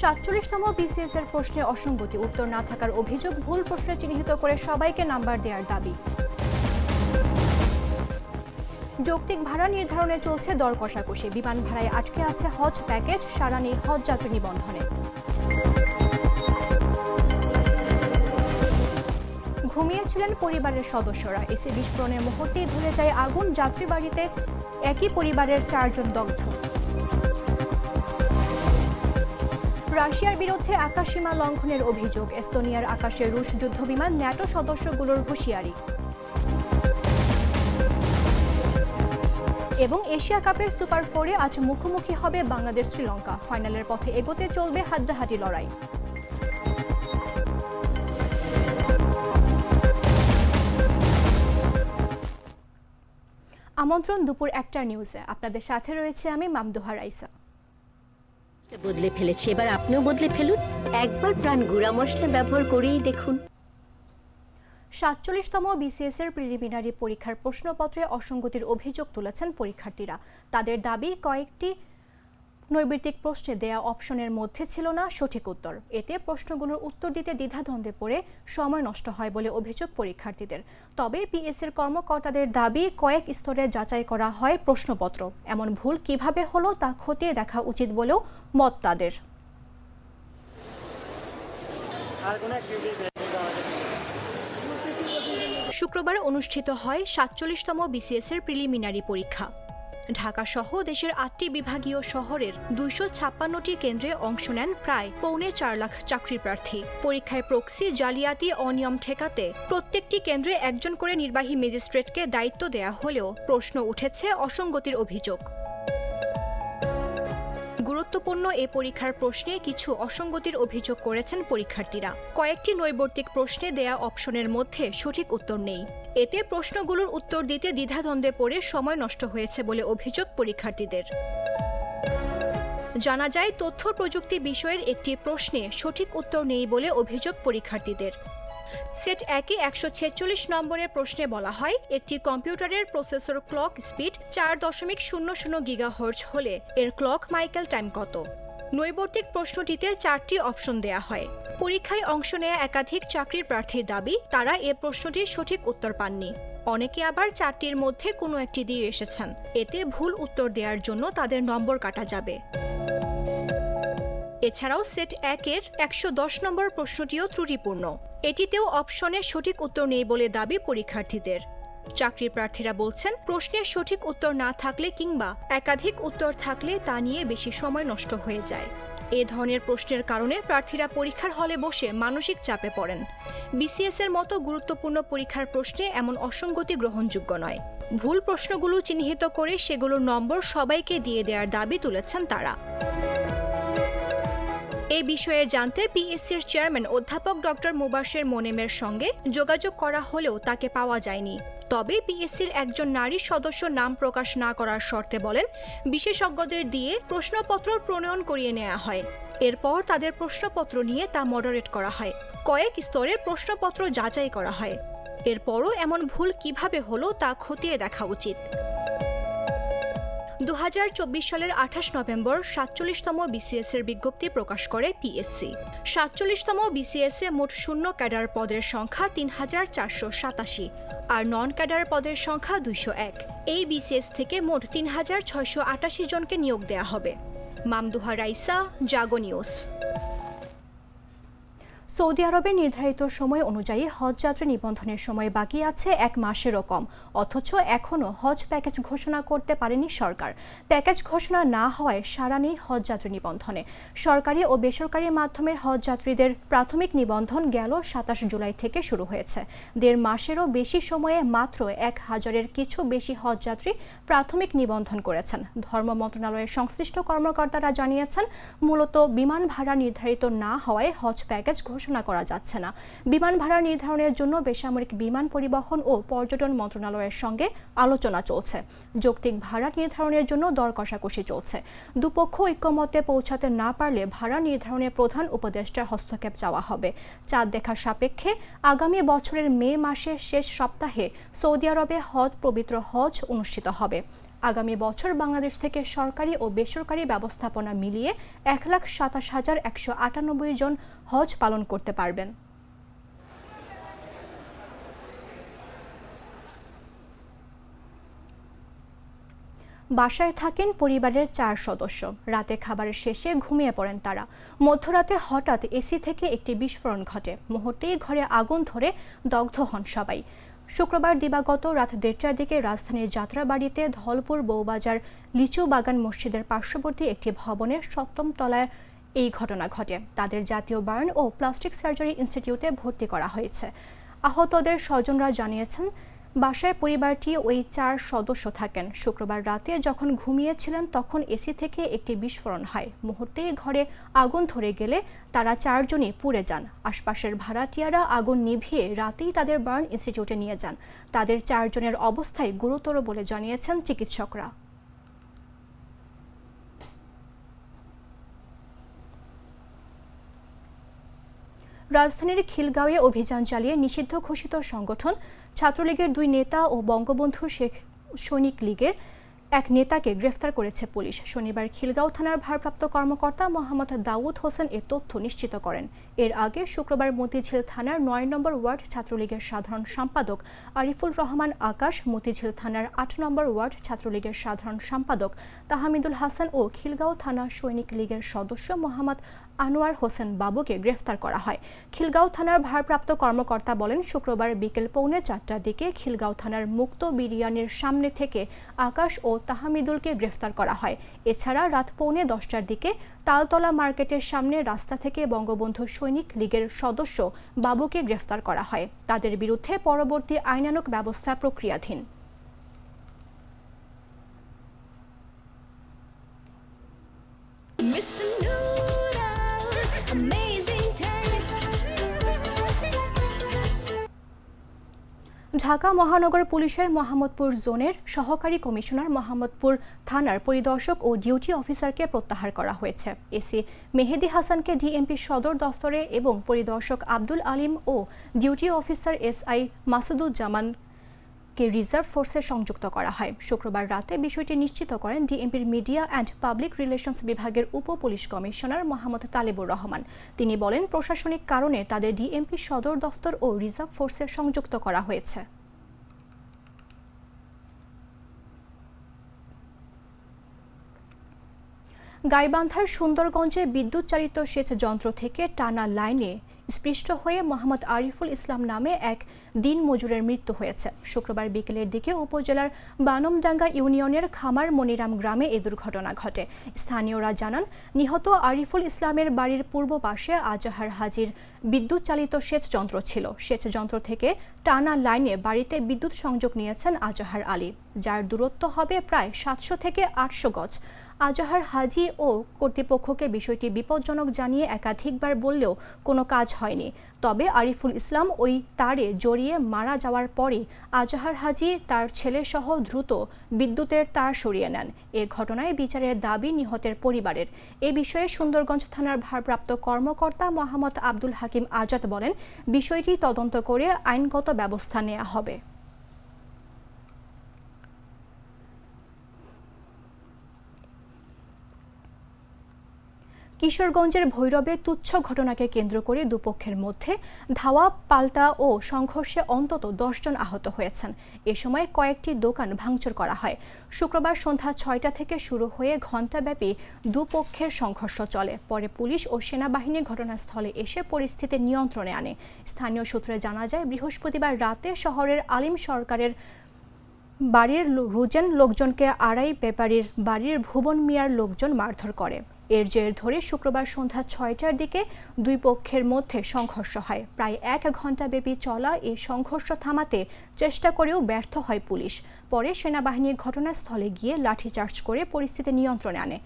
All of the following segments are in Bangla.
47তম বিসিএস এর প্রশ্নে অসঙ্গতি, উত্তর না থাকার অভিযোগ, ভুল প্রশ্নে চিহ্নিত করে সবাইকে নাম্বার দেওয়ার দাবি। যৌক্তিক ভাড়া নির্ধারণে চলছে দর কষাকষি, বিমান ভাড়ায় আটকে আছে হজ প্যাকেজ, সাড়া নেই হজ যাত্রী নিবন্ধনে। ঘুমিয়েছিলেন পরিবারের সদস্যরা, এসি বিস্ফোরণের মুহূর্তেই ধরে যায় আগুন, যাত্রী বাড়িতে একই পরিবারের 4 জন দগ্ধ। রাশিয়ার বিরুদ্ধে আকাশসীমা লঙ্ঘনের অভিযোগ, এস্তোনিয়ার আকাশে রুশ যুদ্ধবিমান, ন্যাটো সদস্যগুলোর হুঁশিয়ারি। এবং এশিয়া কাপের সুপার 4-এ আজ মুখোমুখি হবে বাংলাদেশ শ্রীলঙ্কা, ফাইনালের পথে এগোতে চলবে হাড্ডাহাড্ডি লড়াই। আমন্ত্রণ দুপুর 1টার নিউজে, আপনাদের সাথে রয়েছে আমি মামদুহা রাইসা। বদলে ফেলেছে, এবার আপনিও বদলে ফেলুন, একবার প্রাণ গুঁড়া মশলা ব্যবহার করেই দেখুন। 47তম বিসিএস এর প্রিলিমিনারি পরীক্ষার প্রশ্নপত্রে অসঙ্গতির অভিযোগ তুলেছেন পরীক্ষার্থীরা। তাদের দাবি, কয়েকটি নৈর্ব্যক্তিক প্রশ্নে দেয়া অপশনের মধ্যে ছিল না সঠিক উত্তর। এতে প্রশ্নগুলোর উত্তর দিতে দ্বিধাদ্বন্দ্বে পড়ে সময় নষ্ট হয় বলে অভিযোগ পরীক্ষার্থীদের। তবে পিএসসির কর্মকর্তাদের দাবি, কয়েক স্তরে যাচাই করা হয় প্রশ্নপত্র, এমন ভুল কিভাবে হলো তা খতিয়ে দেখা উচিত বলেও মত তাদের। শুক্রবার অনুষ্ঠিত হয় 47তম বিসিএস এর প্রিলিমিনারি পরীক্ষা। ঢাকা সহ দেশের 8টি বিভাগীয় শহরের 256টি কেন্দ্রে অংশ নেন প্রায় 4.25 লাখ চাকরি প্রার্থী। পরীক্ষায় প্রক্সি, জালিয়াতি, অনিয়ম ঠেকাতে প্রত্যেকটি কেন্দ্রে একজন করে নির্বাহী ম্যাজিস্ট্রেটকে দায়িত্ব দেয়া হলেও প্রশ্ন উঠেছে অসঙ্গতির অভিযোগ। গুরুত্বপূর্ণ এ পরীক্ষার প্রশ্নে কিছু অসঙ্গতির অভিযোগ করেছেন পরীক্ষার্থীরা। কয়েকটি নৈর্ব্যক্তিক প্রশ্নে দেয়া অপশনের মধ্যে সঠিক উত্তর নেই। এতে প্রশ্নগুলোর উত্তর দিতে দ্বিধাদ্বন্দ্বে পড়ে সময় নষ্ট হয়েছে বলে অভিযোগ পরীক্ষার্থীদের। জানা যায়, তথ্য প্রযুক্তি বিষয়ের একটি প্রশ্নে সঠিক উত্তর নেই বলে অভিযোগ পরীক্ষার্থীদের। সেট 1-এ 146 নম্বরের প্রশ্নে বলা হয়, একটি কম্পিউটারের প্রসেসর ক্লক স্পিড 4.00 গিগাহার্টজ হলে এর ক্লক মাইকেল টাইম কত? নৈর্ব্যক্তিক প্রশ্নটিতে 4টি অপশন দেয়া হয়। পরীক্ষায় অংশ নেয়া একাধিক চাকরির প্রার্থীর দাবি, তারা এ প্রশ্নটির সঠিক উত্তর পাননি। অনেকে আবার 4টির মধ্যে কোনো একটি দিয়ে এসেছেন। এতে ভুল উত্তর দেওয়ার জন্য তাদের নম্বর কাটা যাবে। এছাড়াও সেট 1-এর 110 নম্বর প্রশ্নটিও ত্রুটিপূর্ণ। এটিতেও অপশনের সঠিক উত্তর নেই বলে দাবি পরীক্ষার্থীদের। চাকরির প্রার্থীরা বলছেন, প্রশ্নের সঠিক উত্তর না থাকলে কিংবা একাধিক উত্তর থাকলে তা নিয়ে বেশি সময় নষ্ট হয়ে যায়। এ ধরনের প্রশ্নের কারণে প্রার্থীরা পরীক্ষার হলে বসে মানসিক চাপে পড়েন। বিসিএস এর মতো গুরুত্বপূর্ণ পরীক্ষার প্রশ্নে এমন অসঙ্গতি গ্রহণযোগ্য নয়। ভুল প্রশ্নগুলো চিহ্নিত করে সেগুলোর নম্বর সবাইকে দিয়ে দেওয়ার দাবি তুলেছেন তারা। এই বিষয়ে জানতে পিএসসির চেয়ারম্যান অধ্যাপক ডক্টর মুবাশের মোনেমের সঙ্গে যোগাযোগ করা হলেও তাকে পাওয়া যায়নি। তবে পিএসসির একজন নারী সদস্য নাম প্রকাশ না করার শর্তে বলেন, বিশেষজ্ঞদের দিয়ে প্রশ্নপত্র প্রণয়ন করিয়ে নেওয়া হয়। এরপর তাদের প্রশ্নপত্র নিয়ে তা মডারেট করা হয়। কয়েক স্তরের প্রশ্নপত্র যাচাই করা হয়। এরপরও এমন ভুল কিভাবে হলো তা খতিয়ে দেখা উচিত। 2024 সালের 28 নভেম্বর 47তম বিসিএস এর বিজ্ঞপ্তি প্রকাশ করে পিএসসি। 47তম বিসিএস এ মোট শূন্য ক্যাডার পদের সংখ্যা 3487 আর নন ক্যাডার পদের সংখ্যা 201। এই বিসিএস থেকে মোট 3688 জনকে নিয়োগ দেয়া হবে। মামদুহা রাইসা, জাগো নিউজ। সৌদি আরবে নির্ধারিত সময় অনুযায়ী হজ যাত্রী নিবন্ধনের সময় বাকি আছে 1 মাসেরও কম, অথচ এখনও হজ প্যাকেজ ঘোষণা করতে পারেনি সরকার। প্যাকেজ ঘোষণা না হওয়ায় সাড়া নেই হজ যাত্রী নিবন্ধনে। সরকারি ও বেসরকারি মাধ্যমের হজ যাত্রীদের প্রাথমিক নিবন্ধন গেল 27 জুলাই থেকে শুরু হয়েছে। 1.5 মাসেরও বেশি সময়ে মাত্র 1000-এর কিছু বেশি হজ যাত্রী প্রাথমিক নিবন্ধন করেছেন। ধর্ম মন্ত্রণালয়ের সংশ্লিষ্ট কর্মকর্তারা জানিয়েছেন, মূলত বিমান ভাড়া নির্ধারিত না হওয়ায় হজ প্যাকেজ ঘোষণা করা যাচ্ছে না। বিমান ভাড়া নির্ধারণের জন্য বেসামরিক বিমান পরিবহন ও পর্যটন মন্ত্রণালয়ের সঙ্গে আলোচনা চলছে। যৌক্তিক ভাড়া নির্ধারণের জন্য দর কষাকষি চলছে। দুপক্ষ ঐক্যমত্যে পৌঁছাতে না পারলে ভাড়া নির্ধারণে প্রধান উপদেষ্টার হস্তক্ষেপ চাওয়া হবে। চাঁদ দেখা সাপেক্ষে আগামী বছরের মে মাসের শেষ সপ্তাহে সৌদি আরবে পবিত্র হজ অনুষ্ঠিত হবে। আগামী বছর বাংলাদেশ থেকে সরকারি ও বেসরকারি ব্যবস্থাপনা মিলিয়ে 1,27,198 জন হজ পালন করতে পারবেন। বাসায় থাকেন পরিবারের 4 সদস্য। রাতে খাবারের শেষে ঘুমিয়ে পড়েন তারা। মধ্যরাতে হঠাৎ এসি থেকে একটি বিস্ফোরণ ঘটে। মুহূর্তেই ঘরে আগুন ধরে দগ্ধ হন সবাই। শুক্রবার দিবাগত রাত 1:30টার দিকে রাজধানীর যাত্রাবাড়িতে ধলপুর বউবাজার লিচু বাগান মসজিদের পার্শ্ববর্তী একটি ভবনের 7ম তলায় এই ঘটনা ঘটে। তাদের জাতীয় বার্ন ও প্লাস্টিক সার্জারি ইনস্টিটিউটে ভর্তি করা হয়েছে। আহতদের স্বজনরা জানিয়েছেন, বাসায় পরিবারটি ওই 4 সদস্য থাকেন। শুক্রবার রাতে যখন ঘুমিয়েছিলেন তখন এসি থেকে একটি বিস্ফোরণ হয়। মুহূর্তেই ঘরে আগুন ধরে গেলে তারা 4 জনই পুড়ে যান। আশপাশের ভাড়াটিয়ারা আগুন নিভিয়ে রাতেই তাদের বার্ন ইনস্টিটিউটে নিয়ে যান। তাদের 4 জনের অবস্থায় গুরুতর বলে জানিয়েছেন চিকিৎসকরা। রাজধানীর খিলগাঁওয়ে অভিযান চালিয়ে নিষিদ্ধ ঘোষিত সংগঠন ছাত্রলীগের 2 নেতা ও বঙ্গবন্ধু শেখ সৈনিক লীগের এক নেতাকে গ্রেফতার করেছে পুলিশ। শনিবার খিলগাঁও থানার ভারপ্রাপ্ত কর্মকর্তা মোহাম্মদ দাউদ হোসেন এ তথ্য নিশ্চিত করেন। এর আগে শুক্রবার মতিঝিল থানার 9 নম্বর ওয়ার্ড ছাত্রলীগের সাধারণ সম্পাদক আরিফুল রহমান আকাশ, মতিঝিল থানার 8 নম্বর ওয়ার্ড ছাত্রলীগের সাধারণ সম্পাদক তাহমিদুল হাসান ও খিলগাঁও থানা সৈনিক লীগের সদস্য মোহাম্মদ আনোয়ার হোসেন বাবুকে গ্রেফতার করা হয়। খিলগাঁও থানার ভারপ্রাপ্ত কর্মকর্তা বলেন, শুক্রবার বিকেল 3:45টার দিকে খিলগাঁও থানার মুক্ত বিরিয়ানির সামনে থেকে আকাশ ও তাহমিদুলকে গ্রেফতার করা হয়। এছাড়া রাত 9:45টার দিকে তালতলা মার্কেটের সামনে রাস্তা থেকে বঙ্গবন্ধু সৈনিক লীগের সদস্য বাবুকে গ্রেফতার করা হয়। তাদের বিরুদ্ধে পরবর্তী আইনানুগ ব্যবস্থা প্রক্রিয়াধীন। ঢাকা মহানগর পুলিশের মোহাম্মদপুর জোনের সহকারী কমিশনার মোহাম্মদপুর থানার পরিদর্শক ও ডিউটি অফিসারকে প্রত্যাহার করা হয়েছে। এসি মেহেদি হাসানকে ডিএমপি সদর দফতরে এবং পরিদর্শক আব্দুল আলিম ও ডিউটি অফিসার এসআই মাসুদুজ্জামানকে রিজার্ভ ফোর্সে সংযুক্ত করা হয়। শুক্রবার রাতে বিষয়টি নিশ্চিত করেন ডিএমপির মিডিয়া অ্যান্ড পাবলিক রিলেশনস বিভাগের উপ পুলিশ কমিশনার মোহাম্মদ তালেবুর রহমান। তিনি বলেন, প্রশাসনিক কারণে তাদের ডিএমপি সদর দফতর ও রিজার্ভ ফোর্সে সংযুক্ত করা হয়েছে। গাইবান্ধার সুন্দরগঞ্জে বিদ্যুৎ চালিত সেচ যন্ত্র থেকে টানা লাইনে স্পৃষ্ট হয়ে মোহাম্মদ আরিফুল ইসলাম নামে এক দিনমজুরের মৃত্যু হয়েছে। শুক্রবার বিকেলের দিকে উপজেলার বানমডাঙ্গা ইউনিয়নের খামার মনিরাম গ্রামে এ দুর্ঘটনা ঘটে। স্থানীয়রা জানান, নিহত আরিফুল ইসলামের বাড়ির পূর্ব পাশে আজাহার হাজির বিদ্যুৎ চালিত সেচ যন্ত্র ছিল। সেচ যন্ত্র থেকে টানা লাইনে বাড়িতে বিদ্যুৎ সংযোগ নিয়েছেন আজাহার আলী, যার দূরত্ব হবে প্রায় 700 থেকে 800 গজ। আজাহার হাজি ও কর্তৃপক্ষকে বিষয়টি বিপজ্জনক জানিয়ে একাধিকবার বললেও কোনো কাজ হয়নি। তবে আরিফুল ইসলাম ওই তারে জড়িয়ে মারা যাওয়ার পরই আজাহার হাজি তার ছেলেসহ দ্রুত বিদ্যুতের তার সরিয়ে নেন। এ ঘটনায় বিচারের দাবি নিহতের পরিবারের। এ বিষয়ে সুন্দরগঞ্জ থানার ভারপ্রাপ্ত কর্মকর্তা মোহাম্মদ আব্দুল হাকিম আজাদ বলেন, বিষয়টি তদন্ত করে আইনগত ব্যবস্থা নেওয়া হবে। কিশোরগঞ্জের ভৈরবে তুচ্ছ ঘটনাকে কেন্দ্র করে দুপক্ষের মধ্যে ধাওয়া পাল্টা ও সংঘর্ষে অন্তত 10 জন আহত হয়েছেন। এ সময় কয়েকটি দোকান ভাঙচুর করা হয়। শুক্রবার সন্ধ্যা 6টা থেকে শুরু হয়ে ঘণ্টাব্যাপী দুপক্ষের সংঘর্ষ চলে। পরে পুলিশ ও সেনাবাহিনী ঘটনাস্থলে এসে পরিস্থিতি নিয়ন্ত্রণে আনে। স্থানীয় সূত্রে জানা যায়, বৃহস্পতিবার রাতে শহরের আলিম সরকারের বাড়ির রুজেন লোকজনকে আড়াই ব্যাপারীর বাড়ির ভুবন মিয়ার লোকজন মারধর করে। এর জের ধরে শুক্রবার সন্ধ্যা 6টার দিকে দুই পক্ষের মধ্যে সংঘর্ষ হয়। প্রায় 1 ঘণ্টাব্যাপী চলা এই সংঘর্ষ থামাতে চেষ্টা করেও ব্যর্থ হয় পুলিশ। পরে সেনাবাহিনী ঘটনাস্থলে গিয়ে লাঠিচার্জ করে পরিস্থিতি নিয়ন্ত্রণে আনে।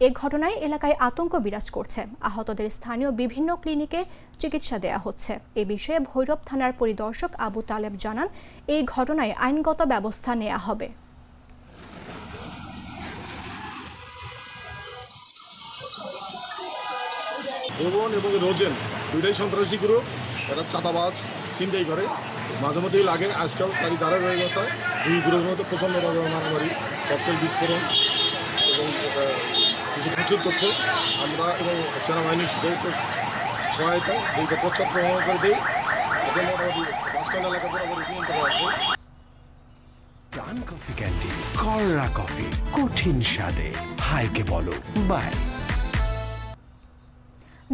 এ ঘটনায় এলাকায় আতঙ্ক বিরাজ করছে। আহতদের স্থানীয় বিভিন্ন ক্লিনিকে চিকিৎসা দেয়া হচ্ছে। এ বিষয়ে ভৈরব থানার পরিদর্শক আবু তালেব জানান, এই ঘটনায় আইনগত ব্যবস্থা নেওয়া হবে। ভুবন এবং রোজেন দুইটাই সন্ত্রাসী গ্রুপ, এরা চাঁদাবাজ ছিনতাই করে। মাঝে মধ্যেই লাগে, আজকাল তারই দ্বারা রয়ে গেছে দুই গ্রুপের মধ্যে প্রচণ্ড রকমের মারামারি, ককটেল বিস্ফোরণ এবং কিছু প্রচুর করছে। আমরা এবং সেনাবাহিনীর যৌথ সহায়তায় দুইটা প্রচার প্রমাণ করে দিই, এতে মোটামুটি বাসস্ট্যান্ড এলাকা বরাবর নিয়ন্ত্রণ করা আছে। প্রাণ কফি ক্যান্টিন, কররা কফি, কঠিন স্বাদে, হাইকে বলো বাই।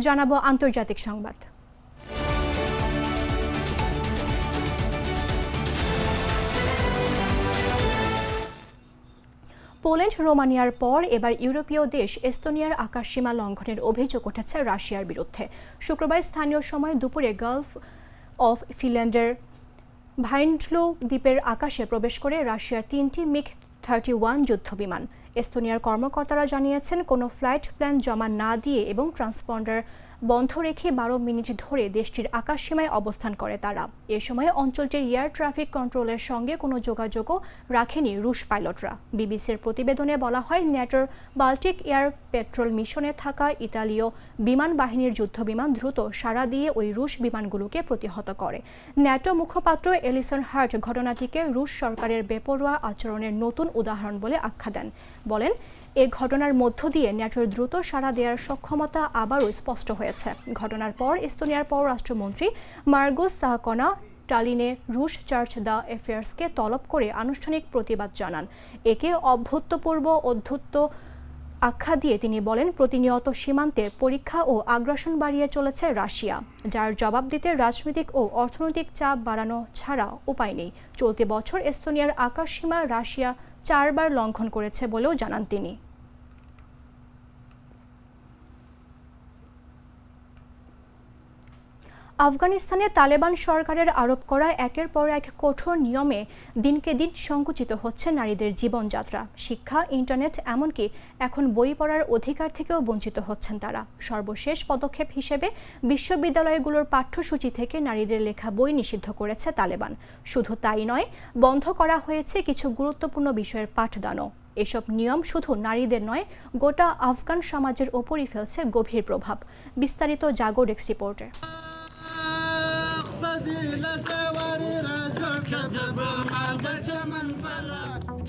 জানাবো আন্তর্জাতিক সংবাদ। পোল্যান্ড রোমানিয়ার পর এবার ইউরোপীয় দেশ এস্তোনিয়ার আকাশসীমা লঙ্ঘনের অভিযোগ উঠেছে রাশিয়ার বিরুদ্ধে। শুক্রবার স্থানীয় সময় দুপুরে গালফ অফ ফিনল্যান্ডের ভাইন্ডলু দ্বীপের আকাশে প্রবেশ করে রাশিয়ার 3টি মিগ-31 যুদ্ধবিমান। এস্তোনিয়ার কর্মকর্তারা জানিয়েছেন, কোনো ফ্লাইট প্ল্যান জমা না দিয়ে এবং ট্রান্সপন্ডার বন্ধ রেখে 12 মিনিট ধরে দেশটির আকাশসীমায় অবস্থান করে তারা। এ সময় অঞ্চলটির এয়ার ট্রাফিক কন্ট্রোলের সঙ্গে কোনো যোগাযোগও রাখেনি রুশ পাইলটরা। বিবিসির প্রতিবেদনে বলা হয়, ন্যাটোর বাল্টিক এয়ার পেট্রোল মিশনে থাকা ইতালীয় বিমান বাহিনীর যুদ্ধবিমান দ্রুত সাড়া দিয়ে ওই রুশ বিমানগুলোকে প্রতিহত করে। ন্যাটো মুখপাত্র এলিসন হার্ট ঘটনাটিকে রুশ সরকারের বেপরোয়া আচরণের নতুন উদাহরণ বলে আখ্যা দেন। বলেন, এ ঘটনার মধ্য দিয়ে ন্যাটোর দ্রুত সাড়া দেওয়ার সক্ষমতা আবারও স্পষ্ট হয়েছে। ঘটনার পর এস্তোনিয়ার পররাষ্ট্রমন্ত্রী মার্গুস সাহাকনা টালিনে রুশ চার্চ দ্য অ্যাফেয়ার্সকে তলব করে আনুষ্ঠানিক প্রতিবাদ জানান। একে অভূতপূর্ব অধ্যুত্ব আখ্যা দিয়ে তিনি বলেন, প্রতিনিয়ত সীমান্তে পরীক্ষা ও আগ্রাসন বাড়িয়ে চলেছে রাশিয়া, যার জবাব দিতে রাজনৈতিক ও অর্থনৈতিক চাপ বাড়ানো ছাড়া উপায় নেই। চলতি বছর এস্তোনিয়ার আকাশসীমা রাশিয়া 4 বার লঙ্ঘন করেছে বলেও জানান তিনি। আফগানিস্তানে তালেবান সরকারের আরোপ করা একের পর এক কঠোর নিয়মে দিনকে দিন সংকুচিত হচ্ছে নারীদের জীবনযাত্রা, শিক্ষা, ইন্টারনেট, এমনকি এখন বই পড়ার অধিকার থেকেও বঞ্চিত হচ্ছেন তারা। সর্বশেষ পদক্ষেপ হিসেবে বিশ্ববিদ্যালয়গুলোর পাঠ্যসূচি থেকে নারীদের লেখা বই নিষিদ্ধ করেছে তালেবান। শুধু তাই নয়, বন্ধ করা হয়েছে কিছু গুরুত্বপূর্ণ বিষয়ের পাঠদানও। এসব নিয়ম শুধু নারীদের নয়, গোটা আফগান সমাজের ওপরই ফেলছে গভীর প্রভাব। বিস্তারিত জাগো ডেস্ক রিপোর্টে।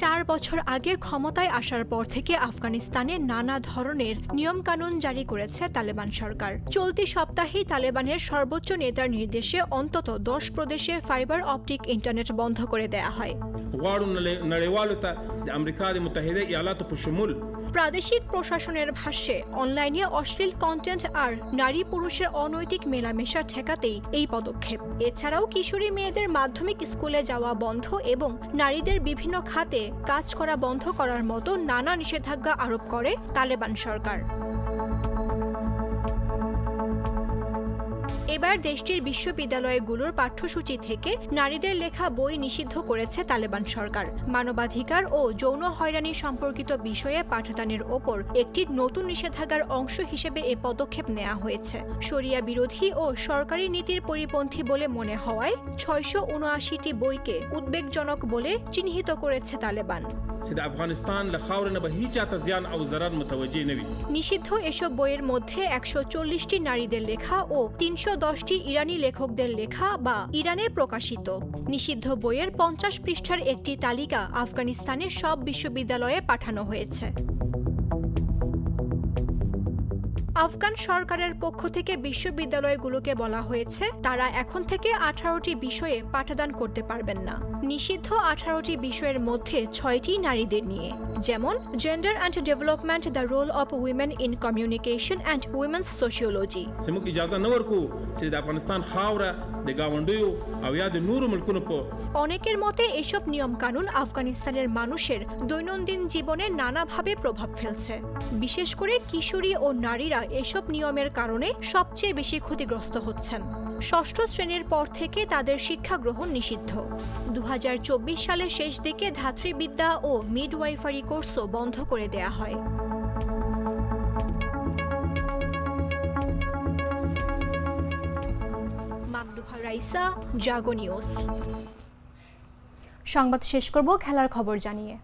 4 বছর আগে ক্ষমতায় আসার পর থেকে আফগানিস্তানে নানা ধরনের নিয়মকানুন জারি করেছে তালেবান সরকার। চলতি সপ্তাহেই তালেবানের সর্বোচ্চ নেতার নির্দেশে অন্তত 10 প্রদেশে ফাইবার অপটিক ইন্টারনেট বন্ধ করে দেয়া হয়। প্রাদেশিক প্রশাসনের ভাষ্যে, অনলাইনে অশ্লীল কন্টেন্ট আর নারী পুরুষের অনৈতিক মেলামেশা ঠেকাতেই এই পদক্ষেপ। এছাড়াও কিশোরী মেয়েদের মাধ্যমিক স্কুলে যাওয়া বন্ধ এবং নারীদের বিভিন্ন খাতে কাজ করা বন্ধ করার মতো নানা নিষেধাজ্ঞা আরোপ করে তালেবান সরকার। এবার দেশটির বিশ্ববিদ্যালয়গুলোর পাঠ্যসূচি থেকে নারীদের লেখা বই নিষিদ্ধ করেছে তালেবান সরকার। মানবাধিকার ও যৌন হয়রানি সম্পর্কিত বিষয়ে পাঠদানের ওপর একটি নতুন নিষেধাজ্ঞার অংশ হিসেবে এ পদক্ষেপ নেওয়া হয়েছে। শরিয়া বিরোধী ও সরকারি নীতির পরিপন্থী বলে মনে হওয়ায় 679টি বইকে উদ্বেগজনক বলে চিহ্নিত করেছে তালেবান। নিষিদ্ধ এসব বইয়ের মধ্যে 140টি নারীদের লেখা ও 310টি ইরানি লেখকদের লেখা বা ইরানে প্রকাশিত। নিষিদ্ধ বইয়ের 50 পৃষ্ঠার একটি তালিকা আফগানিস্তানের সব বিশ্ববিদ্যালয়ে পাঠানো হয়েছে। আফগান সরকারের পক্ষ থেকে বিশ্ববিদ্যালয়গুলোকে বলা হয়েছে, তারা এখন থেকে 18টি বিষয়ে পাঠদান করতে পারবেন না। নিষিদ্ধ 18টি বিষয়ের মধ্যে 6টি নারীদের নিয়ে, যেমন gender and development, the role of women in communication and women's sociology. অনেকের মতে এসব নিয়মকানুন আফগানিস্তানের মানুষের দৈনন্দিন জীবনে নানাভাবে প্রভাব ফেলছে। বিশেষ করে কিশোরী ও নারীরা এসব নিয়মের কারণে সবচেয়ে বেশি ক্ষতিগ্রস্ত হচ্ছেন। 6ষ্ঠ শ্রেণীর পর থেকে তাদের শিক্ষা গ্রহণ নিষিদ্ধ। 2024 সালের শেষ দিকে ধাত্রীবিদ্যা ও মিডওয়াইফারি কোর্সও বন্ধ করে দেয়া হয়। মামদুহা রাইসা, জাগো নিউজ। সংবাদ শেষ করব খেলার খবর জানিয়ে।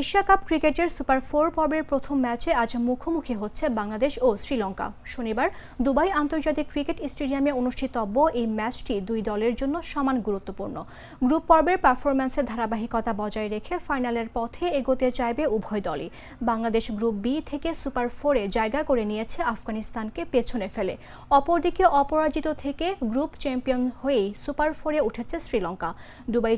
এশিয়া কাপ ক্রিকেটের সুপার 4 পর্বের প্রথম ম্যাচে আজ মুখোমুখি হচ্ছে বাংলাদেশ ও শ্রীলঙ্কা। শনিবার দুবাই আন্তর্জাতিক ক্রিকেট স্টেডিয়ামে অনুষ্ঠিতব্য এই ম্যাচটি দুই দলের জন্য সমান গুরুত্বপূর্ণ। গ্রুপ পর্বের পারফরম্যান্সের ধারাবাহিকতা বজায় রেখে ফাইনালের পথে এগোতে চাইবে উভয় দলই। বাংলাদেশ গ্রুপ বি থেকে সুপার 4-এ জায়গা করে নিয়েছে আফগানিস্তানকে পেছনে ফেলে। অপরদিকে অপরাজিত থেকে গ্রুপ চ্যাম্পিয়ন হয়েই সুপার 4-এ উঠেছে শ্রীলঙ্কা। দুবাই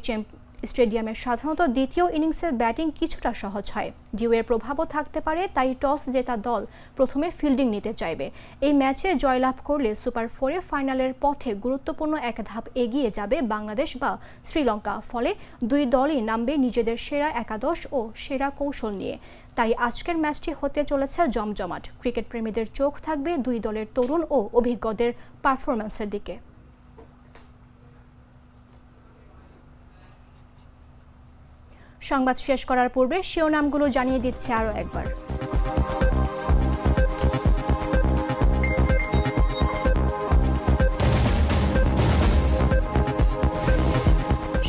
স্টেডিয়ামে সাধারণত দ্বিতীয় ইনিংসের ব্যাটিং কিছুটা সহজ হয়, ঢেউয়ের প্রভাবও থাকতে পারে, তাই টস জেতা দল প্রথমে ফিল্ডিং নিতে চাইবে। এই ম্যাচে জয়লাভ করলে সুপার 4-এ ফাইনালের পথে গুরুত্বপূর্ণ এক ধাপ এগিয়ে যাবে বাংলাদেশ বা শ্রীলঙ্কা। ফলে দুই দলই নামবে নিজেদের সেরা একাদশ ও সেরা কৌশল নিয়ে। তাই আজকের ম্যাচটি হতে চলেছে জমজমাট। ক্রিকেট প্রেমীদের চোখ থাকবে দুই দলের তরুণ ও অভিজ্ঞদের পারফরম্যান্সের দিকে। সংবাদ শেষ করার পূর্বে শিরোনামগুলো জানিয়ে দিচ্ছে আরও একবার।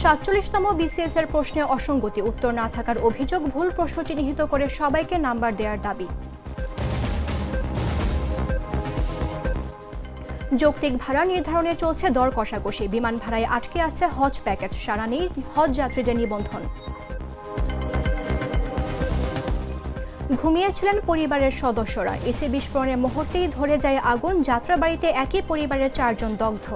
47তম বিসিএস এর প্রশ্নে অসঙ্গতি, উত্তর না থাকার অভিযোগ, ভুল প্রশ্ন চিহ্নিত করে সবাইকে নাম্বার দেওয়ার দাবি। যৌক্তিক ভাড়া নির্ধারণে চলছে দর কষাকষি, বিমান ভাড়ায় আটকে আছে হজ প্যাকেজ, সারা নেই হজ যাত্রীদের নিবন্ধন। ঘুমিয়েছিলেন পরিবারের সদস্যরা, এসি বিস্ফোরণের মুহূর্তেই ধরে যায় আগুন, যাত্রাবাড়িতে একই পরিবারের 4 জন দগ্ধ।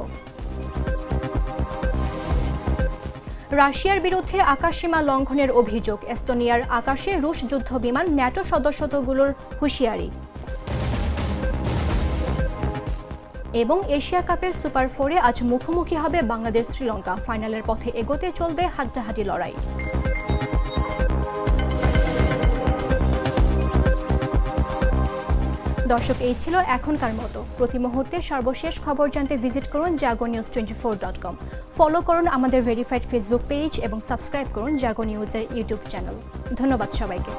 রাশিয়ার বিরুদ্ধে আকাশসীমা লঙ্ঘনের অভিযোগ, এস্তোনিয়ার আকাশে রুশ যুদ্ধ বিমান, ন্যাটো সদস্যগুলোর হুঁশিয়ারি। এবং এশিয়া কাপের সুপার 4-এ আজ মুখোমুখি হবে বাংলাদেশ শ্রীলঙ্কা। ফাইনালের পথে এগোতে চলবে হাড্ডাহাড্ডি লড়াই। দর্শক, এই ছিল এখনকার মতো। প্রতি মুহূর্তে সর্বশেষ খবর জানতে ভিজিট করুন jagonews24.com। ফলো করুন আমাদের ভেরিফাইড ফেসবুক পেজ এবং সাবস্ক্রাইব করুন জাগো নিউজের ইউটিউব চ্যানেল। ধন্যবাদ সবাইকে।